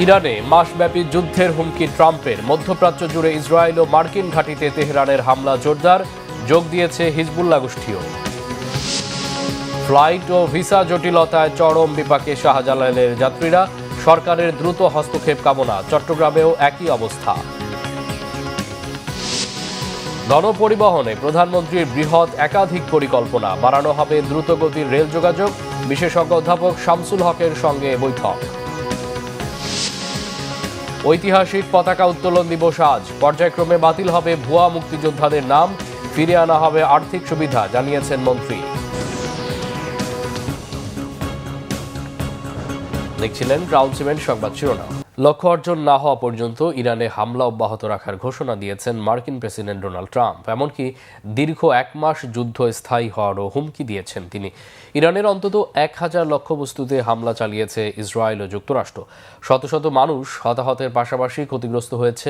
ইরানে মাসব্যাপী যুদ্ধের হুমকি ট্রাম্পের। মধ্যপ্রাচ্য জুড়ে ইসরায়েল ও মার্কিন ঘাঁটিতে তেহরানের হামলা জোরদার, যোগ দিয়েছে হিজবুল্লাহ গোষ্ঠীও। ফ্লাইট ও ভিসা জটিলতায় চরম বিপাকে শাহজালালের যাত্রীরা, সরকারের দ্রুত হস্তক্ষেপ কামনা। চট্টগ্রামেও একই অবস্থা। গণপরিবহনে প্রধানমন্ত্রীর বৃহৎ একাধিক পরিকল্পনা, বাড়ানো হবে দ্রুতগতির রেল যোগাযোগ। বিশেষজ্ঞ অধ্যাপক শামসুল হকের সঙ্গে বৈঠক। ঐতিহাসিক পতাকা উত্তোলন দিবস আজ, পর্যায়ক্রমে বাতিল হবে ভুয়া মুক্তিযোদ্ধাদের নাম, ফিরে আনা হবে আর্থিক সুবিধা, জানিয়েছেন মন্ত্রী। দেখছিলেন ক্রাউন সিমেন্ট সংবাদ শিরোনাম। লক্ষ্য অর্জন না হওয়া পর্যন্ত ইরানে হামলা অব্যাহত রাখার ঘোষণা দিয়েছেন মার্কিন প্রেসিডেন্ট ডোনাল্ড ট্রাম্প। এমনকি দীর্ঘ 1 মাস যুদ্ধ স্থায়ী হওয়ারও হুমকি দিয়েছেন তিনি। ইরানের অন্তত 1000 লক্ষ্যবস্তুতে হামলা চালিয়েছে ইসরায়েল ও যুক্তরাষ্ট্র। শত শত মানুষ হতাহতের পাশাপাশি ক্ষতিগ্রস্ত হয়েছে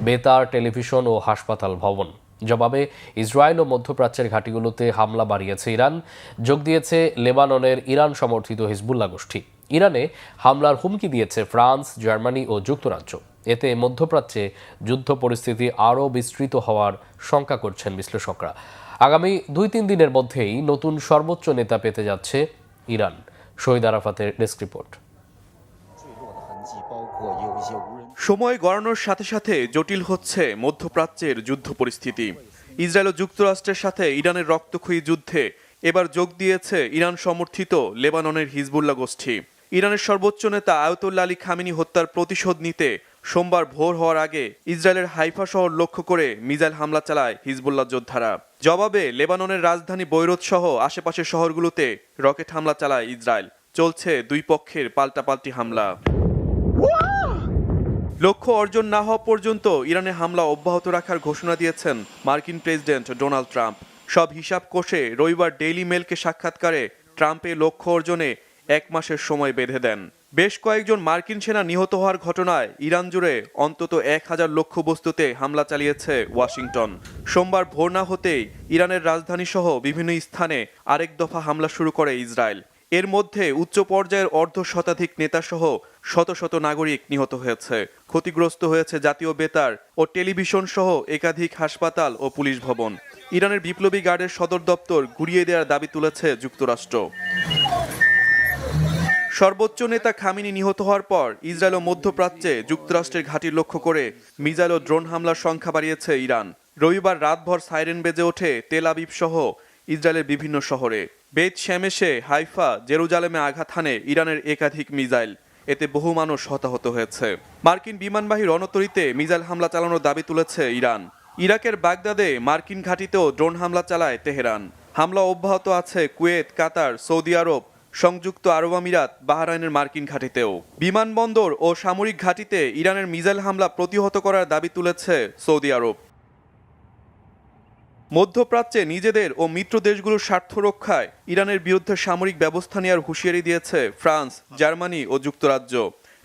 বেতার, টেলিভিশন ও হাসপাতাল ভবন। জবাবে ইসরায়েল ও মধ্যপ্রাচ্যের ঘাঁটিগুলোতে হামলা বাড়িয়েছে ইরান, যোগ দিয়েছে লেবাননের ইরান সমর্থিত হিজবুল্লাহ গোষ্ঠী। ইরানে হামলার হুমকি দিয়েছে ফ্রান্স, জার্মানি ও যুক্তরাজ্য। এতে মধ্যপ্রাচ্যে যুদ্ধ পরিস্থিতি আরও বিস্তৃত হওয়ার শঙ্কা করছেন বিশ্লেষকরা। আগামী 2-3 দিনের মধ্যেই নতুন সর্বোচ্চ নেতা পেতে যাচ্ছে ইরান। শহীদ আরাফাতের ডেস্ক রিপোর্ট। সময় গড়ানোর সাথে সাথে জটিল হচ্ছে মধ্যপ্রাচ্যের যুদ্ধ পরিস্থিতি। ইসরায়েল ও যুক্তরাষ্ট্রের সাথে ইরানের রক্তক্ষয়ী যুদ্ধে এবার যোগ দিয়েছে ইরান সমর্থিত লেবাননের হিজবুল্লাহ গোষ্ঠী। ইরানের সর্বোচ্চ নেতা আয়াতুল্লাহ আলী খামেনি হত্যার প্রতিশোধ নিতে সোমবার ভোর হওয়ার আগে ইসরায়েলের হাইফা শহর লক্ষ্য করে মিসাইল হামলা চালায় হিজবুল্লাহ যোদ্ধারা। জবাবে লেবাননের রাজধানী বৈরুত সহ আশেপাশের শহরগুলোতে রকেট হামলা চালায় ইসরায়েল। চলছে দুই পক্ষের পাল্টাপাল্টি হামলা। লক্ষ্য অর্জন না হওয়া পর্যন্ত ইরানে হামলা অব্যাহত রাখার ঘোষণা দিয়েছেন মার্কিন প্রেসিডেন্ট ডোনাল্ড ট্রাম্প। সব হিসাব কষে রবিবার ডেইলি মেলকে সাক্ষাৎকারে ট্রাম্পে লক্ষ্য অর্জনে 1 মাসের সময় বেঁধে দেন। বেশ কয়েকজন মার্কিন সেনা নিহত হওয়ার ঘটনায় ইরান জুড়ে অন্তত 1000 লক্ষ্যবস্তুতে হামলা চালিয়েছে ওয়াশিংটন। সোমবার ভোর না হতেই ইরানের রাজধানী সহ বিভিন্ন স্থানে আরেক দফা হামলা শুরু করে ইসরায়েল। এর মধ্যে উচ্চ পর্যায়ের অর্ধশতাধিক নেতাসহ শত শত নাগরিক নিহত হয়েছে। ক্ষতিগ্রস্ত হয়েছে জাতীয় বেতার ও টেলিভিশন সহ একাধিক হাসপাতাল ও পুলিশ ভবন। ইরানের বিপ্লবী গার্ডের সদর দপ্তর গুড়িয়ে দেওয়ার দাবি তুলেছে যুক্তরাষ্ট্র। সর্বোচ্চ নেতা খামেনি নিহত হওয়ার পর ইসরায়েল ও মধ্যপ্রাচ্যে যুক্তরাষ্ট্রের ঘাঁটি লক্ষ্য করে মিসাইল ও ড্রোন হামলার সংখ্যা বাড়িয়েছে ইরান। রবিবার রাতভর সাইরেন বেজে ওঠে তেল আবিব সহ ইসরায়েলের বিভিন্ন শহরে। বেত শেমেশে, হাইফা, জেরুজালেমে আঘাত হানে ইরানের একাধিক মিসাইল। এতে বহু মানুষ হতাহত হয়েছে। মার্কিন বিমানবাহী রণতরীতে মিসাইল হামলা চালানোর দাবি তুলেছে ইরান। ইরাকের বাগদাদে মার্কিন ঘাঁটিতেও ড্রোন হামলা চালায় তেহরান। হামলা অব্যাহত আছে কুয়েত, কাতার, সৌদি আরব, সংযুক্ত আরব আমিরাত, বাহরাইনের মার্কিন ঘাঁটিতেও। বিমানবন্দর ও সামরিক ঘাঁটিতে ইরানের মিসাইল হামলা প্রতিহত করার দাবি তুলেছে সৌদি আরব। মধ্যপ্রাচ্যে নিজেদের ও মিত্র দেশগুলোর স্বার্থ রক্ষায় ইরানের বিরুদ্ধে সামরিক ব্যবস্থা নেওয়ার হুঁশিয়ারি দিয়েছে ফ্রান্স, জার্মানি ও যুক্তরাজ্য।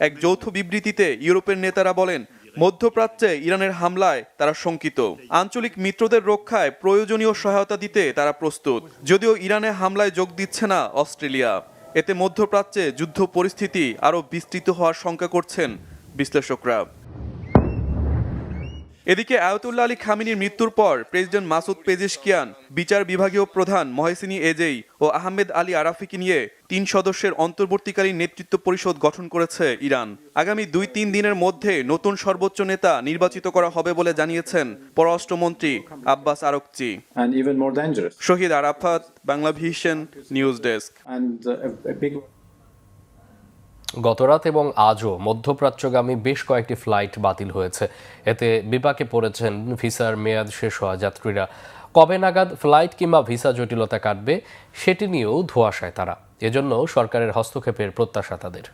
এক যৌথ বিবৃতিতে ইউরোপের নেতারা বলেন, মধ্যপ্রাচ্যে ইরানের হামলায় তারা শঙ্কিত। আঞ্চলিক মিত্রদের রক্ষায় প্রয়োজনীয় সহায়তা দিতে তারা প্রস্তুত। যদিও ইরানে হামলায় যোগ দিচ্ছে না অস্ট্রেলিয়া। এতে মধ্যপ্রাচ্যে যুদ্ধ পরিস্থিতি আরও বিস্তৃত হওয়ার শঙ্কা করছেন বিশ্লেষকরা। এদিকে আয়াতুল্লাহ আলী খামেনির মৃত্যুর পর প্রেসিডেন্ট মাসুদ পেজেশকিয়ান, বিচার বিভাগীয় প্রধান মহসিনী এজেই ও আহমেদ আলী আরাফিকে নিয়ে 3 সদস্যের অন্তর্বর্তীকালীন নেতৃত্ব পরিষদ গঠন করেছে ইরান। আগামী 2-3 দিনের মধ্যে নতুন সর্বোচ্চ নেতা নির্বাচিত করা হবে বলে জানিয়েছেন পররাষ্ট্রমন্ত্রী Abbas Araghchi. Shahid Arafat, Bangla Vision news desk. গতরাত এবং আজও মধ্যপ্রাচ্যগামী বেশ কয়েকটি ফ্লাইট বাতিল হয়েছে। এতে বিপাকে পড়েছেন ভিসার মেয়াদ শেষ হওয়া যাত্রীরা। কবে নাগাদ ফ্লাইট কিংবা ভিসা জটিলতা কাটবে সেটি নিয়েও ধোঁয়াশায় তারা। এজন্য সরকারের হস্তক্ষেপের প্রত্যাশা তাদের।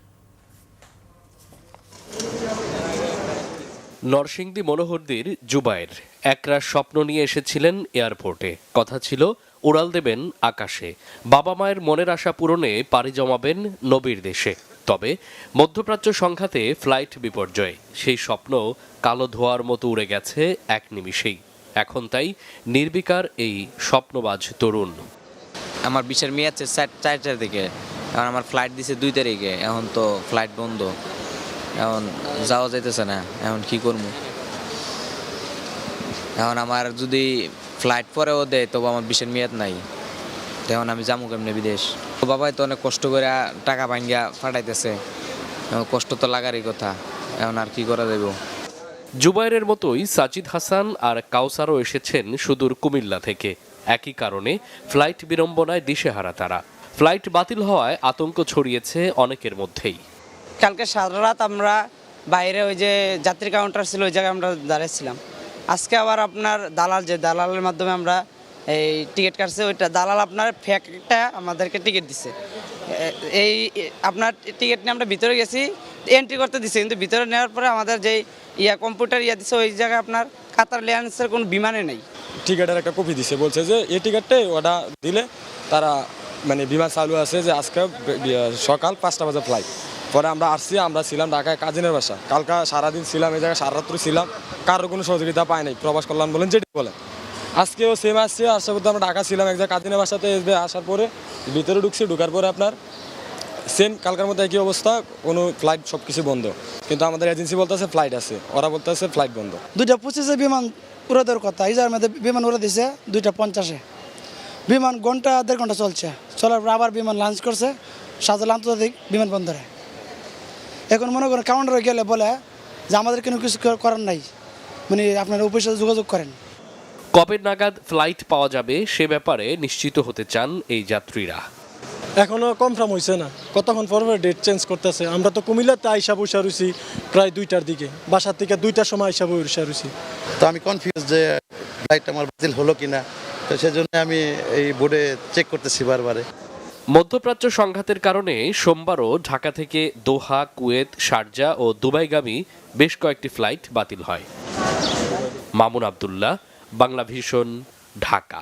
নরসিংদী মনোহরদীর জুবায়ের একরাশ স্বপ্ন নিয়ে এসেছিলেন এয়ারপোর্টে। কথা ছিল উড়াল দেবেন আকাশে, বাবা মায়ের মনের আশা পূরণে পাড়ি জমাবেন নবীর দেশে। তবে মধ্যপ্রাচ্য সংঘাতে ফ্লাইট বিপর্যয়, সেই স্বপ্ন কালো ধোঁয়ার মতো উড়ে গেছে এক নিমিষেই। এখন তাই নির্বিকার এই স্বপ্নবাজ তরুণ। আমার বিশের মেয়াদ 4টার দিকে, কারণ আমার ফ্লাইট দিছে 2 তারিখে, এখন তো ফ্লাইট বন্ধ। এখন যাওয়া যাইতেছে না, এখন কি করবো? এখন আমার যদি ফ্লাইট পরেও দেয় তবু আমার বিশের মেয়াদ নাই, তখন আমি যাবো কেমনে বিদেশ? তো বাবাই তো অনেক কষ্ট করে টাকা ভাঙ্গিয়া ফাটাইতেছে, কষ্ট তো লাগারই কথা, এখন আর কি করা যাইব? জুবাইরের মতোই সাজিদ হাসান আর কাউসারও এসেছেন সুদূর কুমিল্লা থেকে। একই কারণে ফ্লাইট বিড়ম্বনায় দিশেহারা তারা। ফ্লাইট বাতিল হওয়ায় আতঙ্ক ছড়িয়েছে অনেকের মধ্যেই। কালকে সারা রাত আমরা বাইরে ওই যে যাত্রী কাউন্টার ছিল ওই জায়গায় আমরা দাঁড়িয়েছিলাম। আজকে আবার আপনার দালালের মাধ্যমে আমরা এই টিকিট কাটছে, ওইটা দালাল আপনার ফেকটা আমাদেরকে টিকিট দিছে। এই আপনার টিকিট নিয়ে আমরা ভিতরে গেছি, এন্ট্রি করতে দিছে, কিন্তু ভিতরে নেওয়ার পরে আমাদের যেই কম্পিউটার দিছে ওই জায়গায় আপনার কাতার এয়ারলাইন্সের কোনো বিমানে নেই। টিকিটের একটা কপি দিছে, বলছে যে এই টিকিটটাই ওটা দিলে তারা মানে বিমান চালু আছে, যে আজকে সকাল 5টা বাজে ফ্লাইট। পরে আমরা আসছি, আমরা ছিলাম ঢাকায় কাজিনের বাসা, কালকা সারাদিন ছিলাম এই জায়গায়, সারা রাত্রি ছিলাম, কারোর কোনো সহযোগিতা পাই নাই। প্রবাস কল্যাণ বলেন যেটি বলেন, আজকেও সেম আসছে। আসার পর আমরা ঢাকা ছিলাম এক জায়গায় কাজিনের বাসাতে, আসার পরে ভিতরে ঢুকছি, ঢুকার পরে আপনার সেম কালকার মধ্যে একই অবস্থা, কোনো ফ্লাইট সব কিছু বন্ধ, কিন্তু আমাদের এজেন্সি বলতেছে ফ্লাইট আছে, ওরা বলতেছে ফ্লাইট বন্ধ। 2:25 বিমান উড়ে দেওয়ার কথা, ইজার মধ্যে বিমান উড়ে দিছে 2:50। বিমান ঘন্টা 1.5 ঘন্টা চলছে, চলার পর আবার বিমান লঞ্চ করছে শাহজালাল আন্তর্জাতিক বিমানবন্দরে। এখন মনে করেন কাউন্টারে গেলে বলে যে আমাদের কোনো কিছু করার নাই, মানে আপনারা অফিসে যোগাযোগ করেন। কবে নাগাদ ফ্লাইট পাওয়া যাবে সে ব্যাপারে নিশ্চিত হতে চান এই যাত্রীরা। এখনো কনফার্ম হয়েছে না, কতক্ষণ পর ডেট চেঞ্জ করতেছে। আমরা তো কুমিল্লাতে আইসা বসে রয়েছি প্রায় 2টার দিকে, বাসার থেকে 2টার সময় আইসা বসে রয়েছি। তো আমি কনফিউজ যে ফ্লাইট আমার বাতিল হলো কিনা, তো সেজন্য আমি এই বোর্ডে চেক করতেছি বারবারে। মধ্যপ্রাচ্য সংঘাতের কারণে সোমবারও ঢাকা থেকে দোহা, কুয়েত, শারজা ও দুবাইগামী বেশ কয়েকটি ফ্লাইট বাতিল হয়। মামুন আব্দুল্লাহ, বাংলা ভিশন, ঢাকা।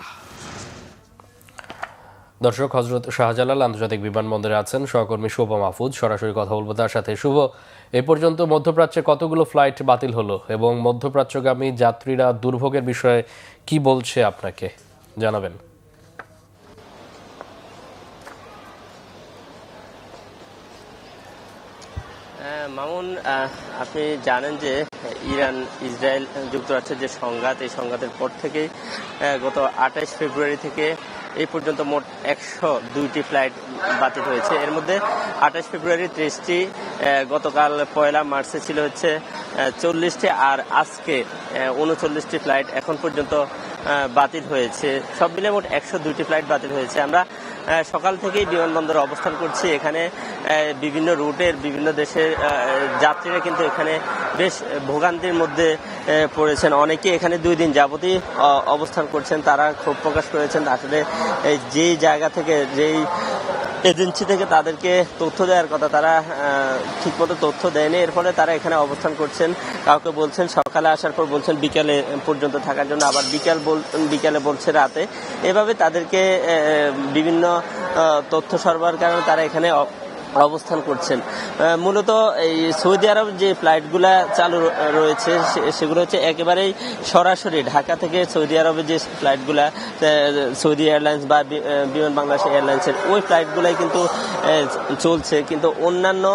দর্শক, হজরত শাহজালাল আন্তর্জাতিক বিমানবন্দরে আছেন সহকর্মী শুভ মাহফুজ, সরাসরি কথা বলবো তার সাথে। শুভ, এ পর্যন্ত মধ্যপ্রাচ্যে কতগুলো ফ্লাইট বাতিল হলো এবং মধ্যপ্রাচ্যগামী যাত্রীরা দুর্ভোগের বিষয়ে কি বলছে আপনাকে জানাবেন? মামুন, আপনি জানেন যে ইরান ইসরায়েল যুক্তরাষ্ট্রের যে সংঘাত, এই সংঘাতের পর থেকেই গত 28 ফেব্রুয়ারি থেকে এই পর্যন্ত মোট 102টি ফ্লাইট বাতিল হয়েছে। এর মধ্যে 28 ফেব্রুয়ারি 30টি, গতকাল 1 মার্চে ছিল হচ্ছে 40টি, আর আজকে 39টি ফ্লাইট এখন পর্যন্ত বাতিল হয়েছে। সব মিলে মোট 102টি ফ্লাইট বাতিল হয়েছে। আমরা সকাল থেকেই বিমানবন্দরে অবস্থান করছি। এখানে বিভিন্ন রুটের বিভিন্ন দেশের যাত্রীরা কিন্তু এখানে বেশ ভোগান্তির মধ্যে পড়েছেন। অনেকে এখানে 2 দিন যাবতই অবস্থান করছেন। তারা ক্ষোভ প্রকাশ করেছেন, আসলে যেই জায়গা থেকে, যেই এজেন্সি থেকে তাদেরকে তথ্য দেওয়ার কথা তারা ঠিকমতো তথ্য দেয়নি, এর ফলে তারা এখানে অবস্থান করছেন। কাউকে বলছেন সকালে আসার পর বলছেন বিকালে পর্যন্ত থাকার জন্য, আবার বিকালে বলছে রাতে। এভাবে তাদেরকে বিভিন্ন তথ্য সরবরাহের কারণে তারা এখানে অবস্থান করছেন। মূলত এই সৌদি আরব যে ফ্লাইটগুলো চালু রয়েছে সেগুলো হচ্ছে একেবারেই সরাসরি ঢাকা থেকে সৌদি আরবের যে ফ্লাইটগুলা, সৌদি এয়ারলাইন্স বা বিমান বাংলাদেশ এয়ারলাইন্সের ওই ফ্লাইটগুলাই কিন্তু চলছে। কিন্তু অন্যান্য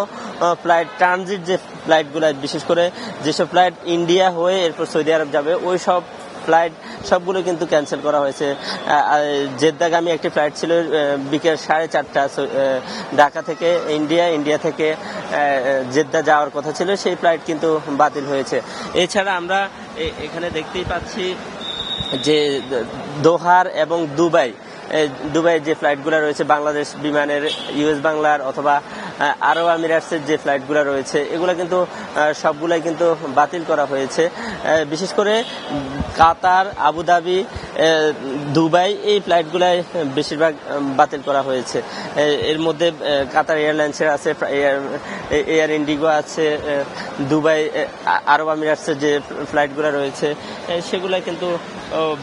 ফ্লাইট, ট্রানজিট যে ফ্লাইটগুলো, বিশেষ করে যেসব ফ্লাইট ইন্ডিয়া হয়ে এরপর সৌদি আরব যাবে, ওই সব ফ্লাইট সবগুলো কিন্তু ক্যান্সেল করা হয়েছে। জেদ্দাগামী একটি ফ্লাইট ছিল বিকেল 4:30 ঢাকা থেকে ইন্ডিয়া থেকে জেদ্দা যাওয়ার কথা ছিল, সেই ফ্লাইট কিন্তু বাতিল হয়েছে। এছাড়া আমরা এখানে দেখতেই পাচ্ছি যে দোহার এবং দুবাইয়ের যে ফ্লাইটগুলো রয়েছে, বাংলাদেশ বিমানের, ইউএস বাংলার অথবা আরব আমিরাটসের যে ফ্লাইটগুলো রয়েছে, এগুলো কিন্তু সবগুলাই কিন্তু বাতিল করা হয়েছে। বিশেষ করে কাতার, আবুধাবি, দুবাই, এই ফ্লাইটগুলাই বেশিরভাগ বাতিল করা হয়েছে। এর মধ্যে কাতার এয়ারলাইন্সের আছে, এয়ার ইন্ডিগো আছে, দুবাই, আরব আমিরাটসের যে ফ্লাইটগুলো রয়েছে সেগুলো কিন্তু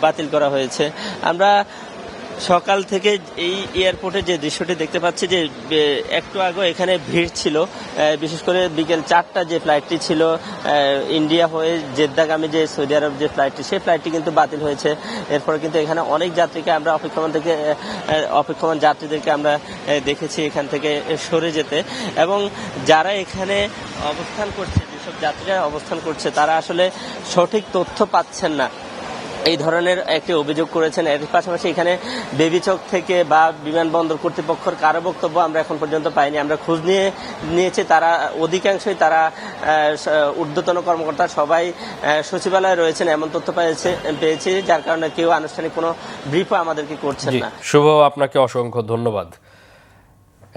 বাতিল করা হয়েছে। আমরা সকাল থেকে এই এয়ারপোর্টে যে দৃশ্যটি দেখতে পাচ্ছি যে একটু আগে এখানে ভিড় ছিল, বিশেষ করে বিকেল 4টা যে ফ্লাইটটি ছিল ইন্ডিয়া হয়ে জেদ্দাগামী যে সৌদি আরব যে ফ্লাইটটি, সেই ফ্লাইটটি কিন্তু বাতিল হয়েছে। এরপরে কিন্তু এখানে অনেক যাত্রীকে আমরা অপেক্ষমান যাত্রীদেরকে আমরা দেখেছি এখান থেকে সরে যেতে, এবং যারা এখানে অবস্থান করছে, যেসব যাত্রীরা অবস্থান করছে তারা আসলে সঠিক তথ্য পাচ্ছেন না, এই ধরনের একটি অভিযোগ করেছেন। এর পাশাপাশি এখানে বেবিচক থেকে বা বিমানবন্দর কর্তৃপক্ষের কারো বক্তব্য আমরা এখন পর্যন্ত পাইনি। আমরা খোঁজ নিয়েছি, তারা অধিকাংশই তারা ঊর্ধ্বতন কর্মকর্তা সবাই সচিবালয়ে রয়েছেন এমন তথ্য পেয়েছি, যার কারণে কেউ আনুষ্ঠানিক কোনো ব্রিফও আমাদেরকে করছেন না। শুভ, আপনাকে অসংখ্য ধন্যবাদ।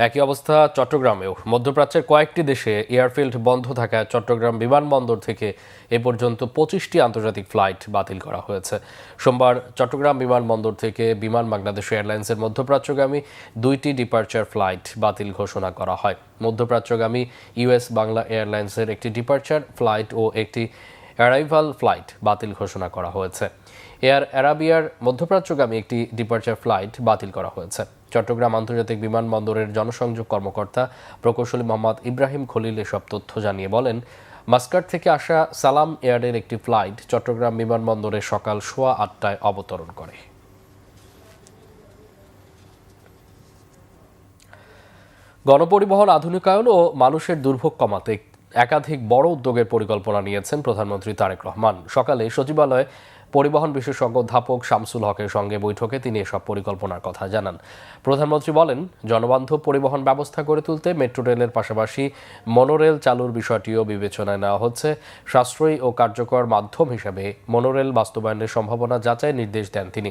একই অবস্থা চট্টগ্রামেও। মধ্যপ্রাচ্যের কয়েকটি দেশে এয়ারফিল্ড বন্ধ থাকায় চট্টগ্রাম বিমানবন্দর থেকে এ পর্যন্ত 25টি আন্তর্জাতিক ফ্লাইট বাতিল করা হয়েছে। সোমবার চট্টগ্রাম বিমানবন্দর থেকে বিমান বাংলাদেশ এয়ারলাইন্সের মধ্যপ্রাচ্যগামী 2টি ডিপার্চার ফ্লাইট বাতিল ঘোষণা করা হয়। মধ্যপ্রাচ্যগামী ইউএস বাংলা এয়ারলাইন্সের একটি ডিপার্চার ফ্লাইট ও একটি অ্যারাইভাল ফ্লাইট বাতিল ঘোষণা করা হয়েছে। এয়ার অ্যারাবিয়ার মধ্যপ্রাচ্যগামী একটি ডিপার্চার ফ্লাইট বাতিল করা হয়েছে। চট্টগ্রাম আন্তর্জাতিক বিমানবন্দরের জনসংযোগ কর্মকর্তা প্রকৌশলী মোহাম্মদ ইব্রাহিম খলিল এসব তথ্য জানিয়ে বলেন, মাস্কাট থেকে আসা সালাম এয়ারের একটি ফ্লাইট চট্টগ্রাম বিমানবন্দরে সকাল 8:15 অবতরণ করে। গণপরিবহন আধুনিকায়ন ও মানুষের দুর্ভোগ কমাতে একাধিক বড় উদ্যোগের পরিকল্পনা নিয়েছেন প্রধানমন্ত্রী তারেক রহমান। সকালে সচিবালয়ে পরিবহন বিশেষজ্ঞ অধ্যাপক শামসুল হকের সঙ্গে বৈঠকে তিনি এসব পরিকল্পনার কথা জানান। প্রধানমন্ত্রী বলেন, জনবান্ধব পরিবহন ব্যবস্থা গড়ে তুলতে মেট্রো রেলের পাশাপাশি মনোরেল চালুর বিষয়টিও বিবেচনায় নেওয়া হচ্ছে। সাশ্রয়ী ও কার্যকর মাধ্যম হিসেবে মনোরেল বাস্তবায়নের সম্ভাবনা যাচাই নির্দেশ দেন তিনি।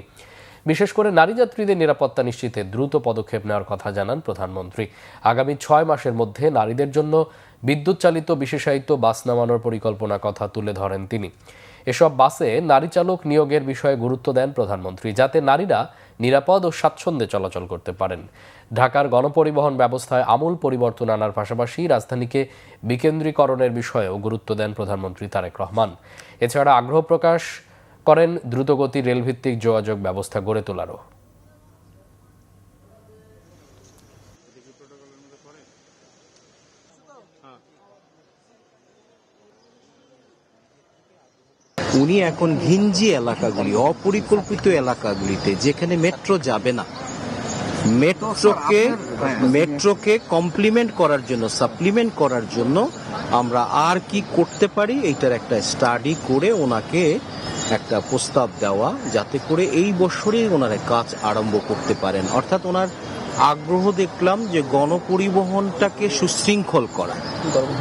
বিশেষ করে নারী যাত্রীদের নিরাপত্তা নিশ্চিতে দ্রুত পদক্ষেপ নেওয়ার কথা জানান প্রধানমন্ত্রী। আগামী 6 মাসের মধ্যে নারীদের জন্য বিদ্যুৎ চালিত বিশেষায়িত বাস নামানোর পরিকল্পনার কথা তুলে ধরেন তিনি। এসব বাসে নারী চালক নিয়োগের বিষয়ে গুরুত্ব দেন প্রধানমন্ত্রী, যাতে নারীরা নিরাপদ ও স্বাচ্ছন্দ্যে চলাচল করতে পারেন। ঢাকার গণপরিবহন ব্যবস্থায় আমূল পরিবর্তন আনার পাশাপাশি রাজধানীকে বিকেন্দ্রীকরণের বিষয়েও গুরুত্ব দেন প্রধানমন্ত্রী তারেক রহমান। এছাড়া আগ্রহ প্রকাশ করেন দ্রুতগতির রেলভিত্তিক যোগাযোগ ব্যবস্থা গড়ে তোলারও। উনি এখন ঘিঞ্জি এলাকাগুলি, অপরিকল্পিত এলাকাগুলিতে যেখানে মেট্রো যাবে না, মেট্রোকে কমপ্লিমেন্ট করার জন্য, সাপ্লিমেন্ট করার জন্য আমরা আর কি করতে পারি এইটার একটা স্টাডি করে ওনাকে একটা প্রস্তাব দেওয়া, যাতে করে এই বছরই ওনারা কাজ আরম্ভ করতে পারেন। অর্থাৎ ওনার আগ্রহ দেখলাম যে গণপরিবহনটাকে সুশৃঙ্খল করা,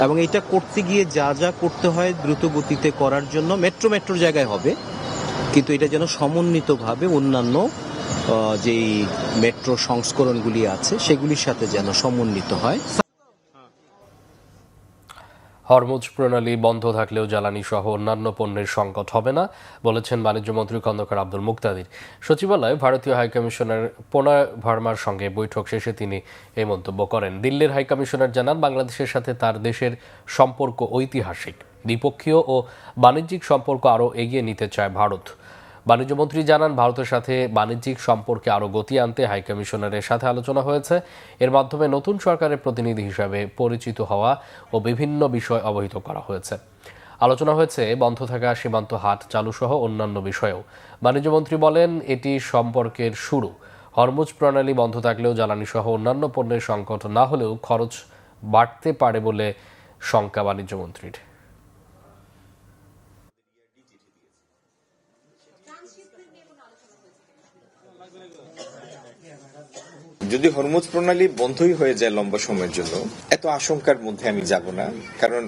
এবং এটা করতে গিয়ে যা যা করতে হয় দ্রুত গতিতে করার জন্য মেট্রো জায়গায় হবে, কিন্তু এটা যেন সমন্বিতভাবে অন্যান্য যেই মেট্রো সংস্করণগুলি আছে সেগুলির সাথে যেন সমন্বিত হয়। হরমুজ প্রণালী বন্ধ থাকলেও জ্বালানি সহ অন্যান্য পণ্যের সংকট হবে না বলেছেন বাণিজ্যমন্ত্রী খন্দকার আব্দুল মুক্তাদির। সচিবালয়ে ভারতীয় হাইকমিশনার প্রণয় ভার্মার সঙ্গে বৈঠক শেষে তিনি এই মন্তব্য করেন। দিল্লির হাইকমিশনার জানান, বাংলাদেশের সাথে তার দেশের সম্পর্ক ঐতিহাসিক, দ্বিপক্ষীয় ও বাণিজ্যিক সম্পর্ক আরও এগিয়ে নিতে চায় ভারত। বাণিজ্যমন্ত্রী জানান, ভারতের সাথে বাণিজ্যিক সম্পর্কে আরও গতি আনতে হাইকমিশনারের সাথে আলোচনা হয়েছে। এর মাধ্যমে নতুন সরকারের প্রতিনিধি হিসাবে পরিচিত হওয়া ও বিভিন্ন বিষয় অবহিত করা হয়েছে। আলোচনা হয়েছে বন্ধ থাকা সীমান্ত হাট চালু সহ অন্যান্য বিষয়েও। বাণিজ্যমন্ত্রী বলেন, এটি সম্পর্কের শুরু। হরমুজ প্রণালী বন্ধ থাকলেও জ্বালানি সহ অন্যান্য পণ্যের সংকট না হলেও খরচ বাড়তে পারে বলে শঙ্কা বাণিজ্যমন্ত্রীর। যদি হরমুজ প্রণালী বন্ধই হয়ে যায় লম্বা সময়ের জন্য, এত আশঙ্কার মধ্যে আমি যাব না। কারণ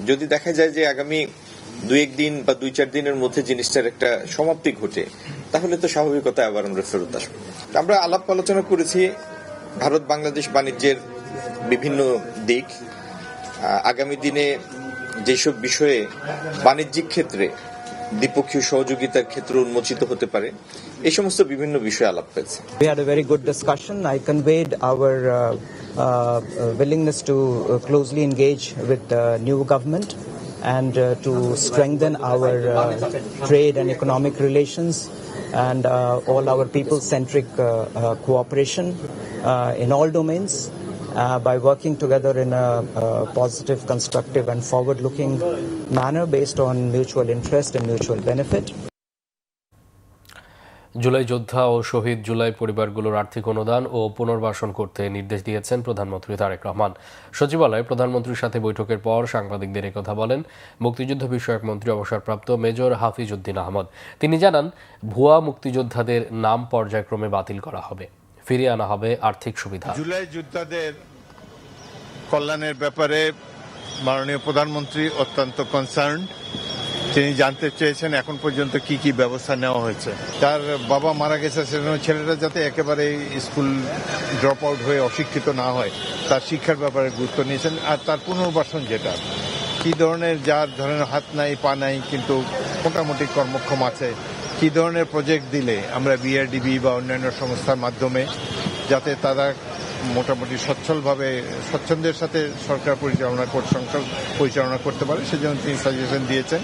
যদি দেখা যায় যে আগামী 2-1 দিন বা 2-4 দিনের মধ্যে জিনিসটার একটা সমাপ্তি ঘটে, তাহলে তো স্বাভাবিকতা আবার আমরা ফেরত আসবো। আমরা আলাপ আলোচনা করেছি ভারত বাংলাদেশ বাণিজ্যের বিভিন্ন দিক, আগামী দিনে যেসব বিষয়ে বাণিজ্যিক ক্ষেত্রে দ্বিপক্ষীয় সহযোগিতার ক্ষেত্রে উন্মোচিত হতে পারে, এই সমস্ত বিভিন্ন বিষয়ে আলাপ হয়েছে। We had a very good discussion. I conveyed our willingness to closely engage with the new government and to strengthen our trade and economic relations and all our people-centric cooperation in all domains. By working together in a positive, constructive and forward-looking manner based on mutual interest and mutual benefit. July যোদ্ধা ও শহীদ জুলাই পরিবারগুলোর আর্থিক অনুদান ও পুনর্বাসন করতে নির্দেশ দিয়েছেন প্রধানমন্ত্রী তারেক রহমান। সচিবালয়ে প্রধানমন্ত্রীর সাথে বৈঠকের পর সাংবাদিকদের একথা বলেন মুক্তিযুদ্ধ বিষয়ক মন্ত্রী অবসরপ্রাপ্ত মেজর হাফিজ উদ্দিন আহমদ। তিনি জানান, ভুয়া মুক্তিযোদ্ধাদের নাম পর্যায়ক্রমে বাতিল করা হবে, ফিরিয়ে আনা হবে আর্থিক সুবিধা। জুলাই যোদ্ধাদের কল্যাণের ব্যাপারে মাননীয় প্রধানমন্ত্রী অত্যন্ত কনসার্ন। তিনি জানতে চেয়েছেন এখন পর্যন্ত কি কি ব্যবস্থা নেওয়া হয়েছে। তার বাবা মারা গেছে, সেজন্য ছেলেটা যাতে একেবারে স্কুল ড্রপ আউট হয়ে অশিক্ষিত না হয় তার শিক্ষার ব্যাপারে গুরুত্ব নিয়েছেন। আর তার পুনর্বাসন যেটা, কি ধরনের, যার ধরনের হাত নাই পা নাই কিন্তু মোটামুটি কর্মক্ষম আছে, কি ধরনের প্রজেক্ট দিলে আমরা বিআরডিবি বা অন্যান্য সংস্থার মাধ্যমে যাতে তারা মোটামুটি সচ্ছলভাবে স্বচ্ছন্দের সাথে সরকার পরিচালনা করতে পারে, সেজন্য তিনি সাজেশন দিয়েছেন।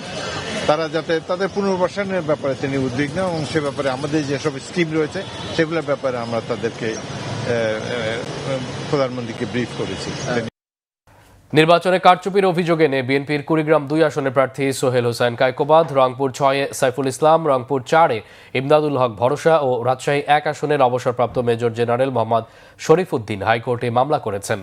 তারা যাতে তাদের পুনর্বাসনের ব্যাপারে তিনি উদ্বিগ্ন, এবং সে ব্যাপারে আমাদের যেসব স্কিম রয়েছে সেগুলোর ব্যাপারে আমরা তাদেরকে প্রধানমন্ত্রীকে ব্রিফ করেছি। নির্বাচনে কারচুপির অভিযোগ এনে বিএনপির কুড়িগ্রাম 2 আসনের প্রার্থী সোহেল হোসেন কায়কোবাদ, রংপুর 6-এ সাইফুল ইসলাম, রংপুর 4-এ ইমদাদুল হক ভরসা ও রাজশাহী 1 আসনের অবসরপ্রাপ্ত মেজর জেনারেল মোহাম্মদ শরীফ উদ্দিন হাইকোর্টে মামলা করেছেন।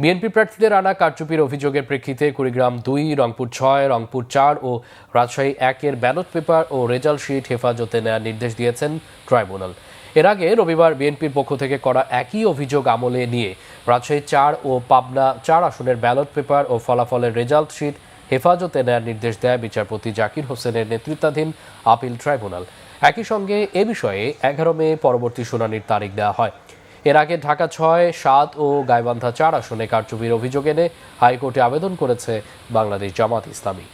বিএনপি প্রার্থীদের আনা কারচুপির অভিযোগের প্রেক্ষিতে কুড়িগ্রাম 2, রংপুর 6, রংপুর 4 ও রাজশাহী 1-এর ব্যালট পেপার ও রেজাল্ট শিট হেফাজতে নেওয়ার নির্দেশ দিয়েছেন ট্রাইব্যুনাল। এর আগে রবিবার বিএনপির পক্ষ থেকে করা একই অভিযোগ আমলে নিয়ে রাজশাহী 4 ও পাবনা 4 আসনের ব্যালট পেপার ও ফলাফলের রেজাল্ট শিট হেফাজতে নেওয়ার নির্দেশ দেয় বিচারপতি জাকির হোসেনের নেতৃত্বাধীন আপিল ট্রাইব্যুনাল। একই সঙ্গে এ বিষয়ে 11 মে পরবর্তী শুনানির তারিখ দেওয়া হয়। এর আগে ঢাকা 6, 7 ও গাইবান্ধা 4 আসনে কারচুপির অভিযোগ এনে হাইকোর্টে আবেদন করেছে বাংলাদেশ জামাত ইসলামী।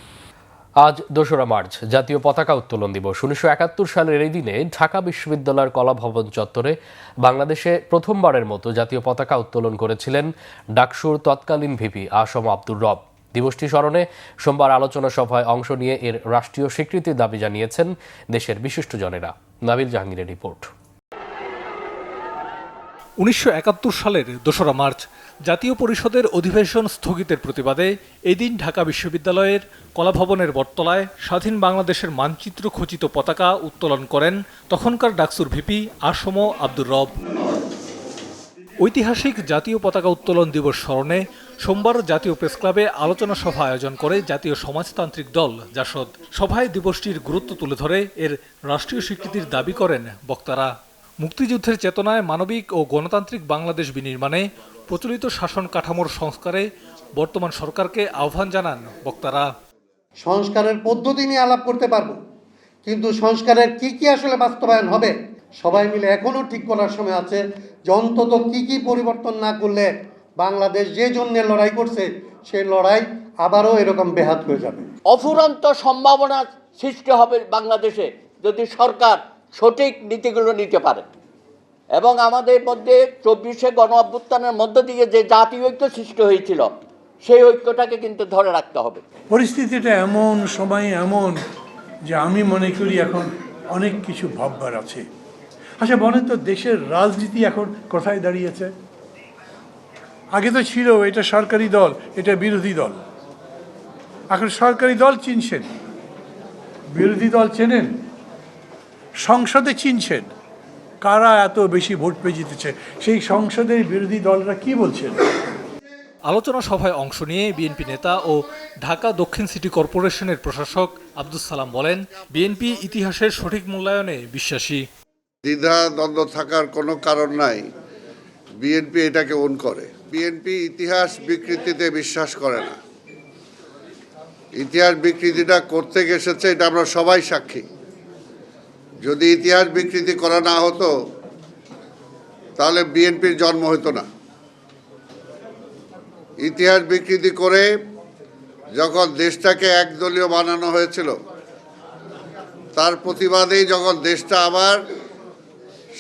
আজ 2রা মার্চ জাতীয় পতাকা উত্তোলন দিবস। 1971 সালের এই দিনে ঢাকা বিশ্ববিদ্যালয়ের কলাভবন চত্বরে বাংলাদেশে প্রথমবারের মতো জাতীয় পতাকা উত্তোলন করেছিলেন ডাকসুর তৎকালীন ভিপি আসম আব্দুর রব। দিবসটি স্মরণে সোমবার আলোচনা সভায় অংশ নিয়ে এর রাষ্ট্রীয় স্বীকৃতির দাবি জানিয়েছেন দেশের বিশিষ্টজনেরা। নাবিল জাহাঙ্গীরের রিপোর্ট। 1971 সালের 2রা মার্চ জাতীয় পরিষদের অধিবেশন স্থগিতের প্রতিবাদে এদিন ঢাকা বিশ্ববিদ্যালয়ের কলাভবনের বটতলায় স্বাধীন বাংলাদেশের মানচিত্র খচিত পতাকা উত্তোলন করেন তখনকার ডাকসুর ভিপি আসম আব্দুর রব। ঐতিহাসিক জাতীয় পতাকা উত্তোলন দিবস স্মরণে সোমবার জাতীয় প্রেসক্লাবে আলোচনা সভা আয়োজন করে জাতীয় সমাজতান্ত্রিক দল জাসদ। সভায় দিবসটির গুরুত্ব তুলে ধরে এর রাষ্ট্রীয় স্বীকৃতির দাবি করেন বক্তারা। মুক্তিযুদ্ধের চেতনায় মানবিক ও গণতান্ত্রিক বাংলাদেশ বিনির্মাণে প্রচলিত শাসন কাঠামোর সংস্কারে বর্তমান সরকারকে আহ্বান জানান বক্তারা। সংস্কারের পদ্ধতি নিয়ে আলাপ করতে পারবো, কিন্তু সংস্কারের কি আসলে বাস্তবায়ন হবে সবাই মিলে এখনো ঠিক করার সময় আছে যে অন্তত কি পরিবর্তন না করলে বাংলাদেশ যে জন্য লড়াই করছে সেই লড়াই আবারও এরকম বেহাত হয়ে যাবে। অফুরন্ত সম্ভাবনা সৃষ্টি হবে বাংলাদেশে যদি সরকার সঠিক নীতিগুলো নিতে পারে, এবং আমাদের মধ্যে 24শে গণ অভ্যুত্থানের মধ্য দিয়ে যে জাতীয় ঐক্য সৃষ্টি হয়েছিল সেই ঐক্যটাকে কিন্তু ধরে রাখতে হবে। পরিস্থিতিটা এমন সময় এমন যে আমি মনে করি এখন অনেক কিছু ভাববার আছে। আচ্ছা বলেন তো, দেশের রাজনীতি এখন কোথায় দাঁড়িয়েছে? আগে তো ছিল এটা সরকারি দল, এটা বিরোধী দল। এখন সরকারি দল চিনছেন, বিরোধী দল চেনেন, সংসদে চিনছেন। কারা এত বেশি ভোট পেয়ে জিতেছে সেই সংসদের বিরোধী দলরা কি বলছেন? আলোচনা সভায় অংশ নিয়ে বিএনপি নেতা ও ঢাকা দক্ষিণ সিটি কর্পোরেশনের প্রশাসক আব্দুস সালাম বলেন, বিএনপি ইতিহাসের সঠিক মূল্যায়নে বিশ্বাসী। দ্বিধা দ্বন্দ্ব থাকার কোনো কারণ নাই। বিএনপি এটাকে ওন করে। বিএনপি ইতিহাস বিকৃতিতে বিশ্বাস করে না। ইতিহাস বিকৃতিটা করতে গেছে এটা আমরা সবাই সাক্ষী। যদি ইতিহাস বিকৃতি করা না হতো তাহলে বিএনপির জন্ম হতো না। ইতিহাস বিকৃতি করে যখন দেশটাকে একদলীয় বানানো হয়েছিল তার প্রতিবাদেই যখন দেশটা আবার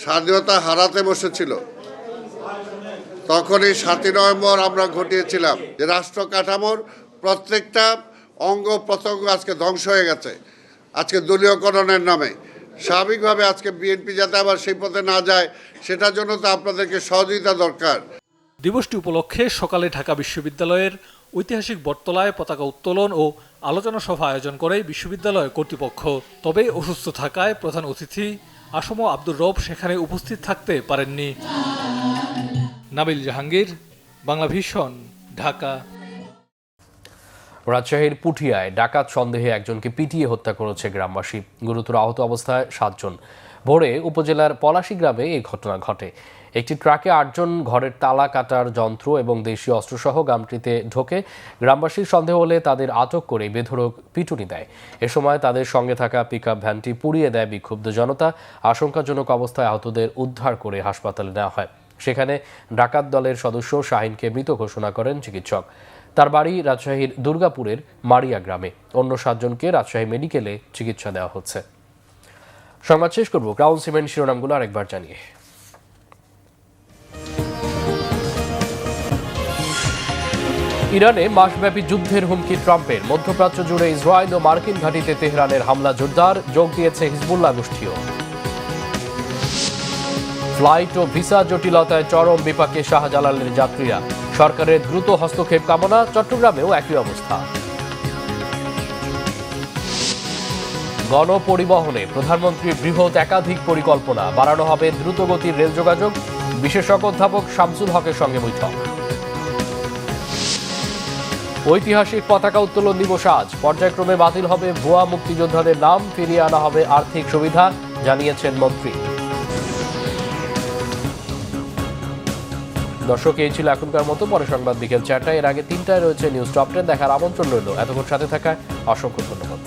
স্বাধীনতা হারাতে বসেছিল তখনই 7ই নভেম্বর আমরা ঘটিয়েছিলাম যে রাষ্ট্র কাঠামোর প্রত্যেকটা অঙ্গ প্রত্যঙ্গ আজকে ধ্বংস হয়ে গেছে। আজকে দলীয়করণের নামে স্বাভাবিকভাবে আজকে বিএনপি যাতে আবার সেই পথে না যায় সেটার জন্য তো আপনাদেরকে সহযোগিতা দরকার। দিবসটি উপলক্ষে সকালে ঢাকা বিশ্ববিদ্যালয়ের ঐতিহাসিক বটতলায় পতাকা উত্তোলন ও আলোচনা সভা আয়োজন করে বিশ্ববিদ্যালয় কর্তৃপক্ষ। তবে অসুস্থ থাকায় প্রধান অতিথি আসম আব্দুর রব সেখানে উপস্থিত থাকতে পারেননি। নাবিল জাহাঙ্গীর, বাংলা ভিশন, ঢাকা। রাজশাহীর পুঠিয়ায় ডাকাত সন্দেহে একজনকে পিটিয়ে হত্যা করেছে গ্রামবাসী। গুরুতর আহত অবস্থায় 7 জন। ভোরে উপজেলার পলাশী গ্রামে এই ঘটনা ঘটে। একটি ট্রাকে 8 জন ঘরের তালা কাটার যন্ত্র এবং দেশীয় অস্ত্রসহ গ্রামটিতে ঢোকে। গ্রামবাসীর সন্দেহ হলে তাদের আটক করে বেধড়ক পিটুনি দেয়। এ সময় তাদের সঙ্গে থাকা পিকআপ ভ্যানটি পুড়িয়ে দেয় বিক্ষুব্ধ জনতা। আশঙ্কাজনক অবস্থায় আহতদের উদ্ধার করে হাসপাতালে নেওয়া হয়। সেখানে ডাকাত দলের সদস্য শাহিনকে মৃত ঘোষণা করেন চিকিৎসক। তার বাড়ি রাজশাহীর দুর্গাপুরের মারিয়া গ্রামে। অন্য 7 জনকে রাজশাহী মেডিকেলে চিকিৎসা দেওয়া হচ্ছে। সংবাদ শেষ করব ক্রাউন সিমেন্ট শিরোনামগুলো আরেকবার জানিয়ে। ইরানে মাসব্যাপী যুদ্ধের হুমকি ট্রাম্পের। মধ্যপ্রাচ্য জুড়ে ইসরায়েল ও মার্কিন ঘাঁটিতে তেহরানের হামলা জোরদার। যোগ দিয়েছে হিজবুল্লাহ গোষ্ঠীও। ফ্লাইট ও ভিসা জটিলতায় চরম বিপাকে শাহজালালের যাত্রীরা। সরকারের দ্রুত হস্তক্ষেপ কামনা। চট্টগ্রামেও একই অবস্থা। গণপরিবহনে প্রধানমন্ত্রীর বৃহৎ একাধিক পরিকল্পনা। বাড়ানো হবে দ্রুতগতির রেল যোগাযোগ। বিশেষজ্ঞ অধ্যাপক শামসুল হকের সঙ্গে বৈঠক। ঐতিহাসিক পতাকা উত্তোলন দিবস আজ। পর্যায়ক্রমে বাতিল হবে ভুয়া মুক্তিযোদ্ধাদের নাম। ফিরিয়ে আনা হবে আর্থিক সুবিধা, জানিয়েছেন মন্ত্রী। দর্শক, এই ছিল এখনকার মতো। পরে সংবাদ বিকেল 4টায়। এর আগে 3টায় রয়েছে নিউজ টপ 10 দেখার আমন্ত্রণ রইল। এতক্ষণ সাথে থাকায় অসংখ্য ধন্যবাদ।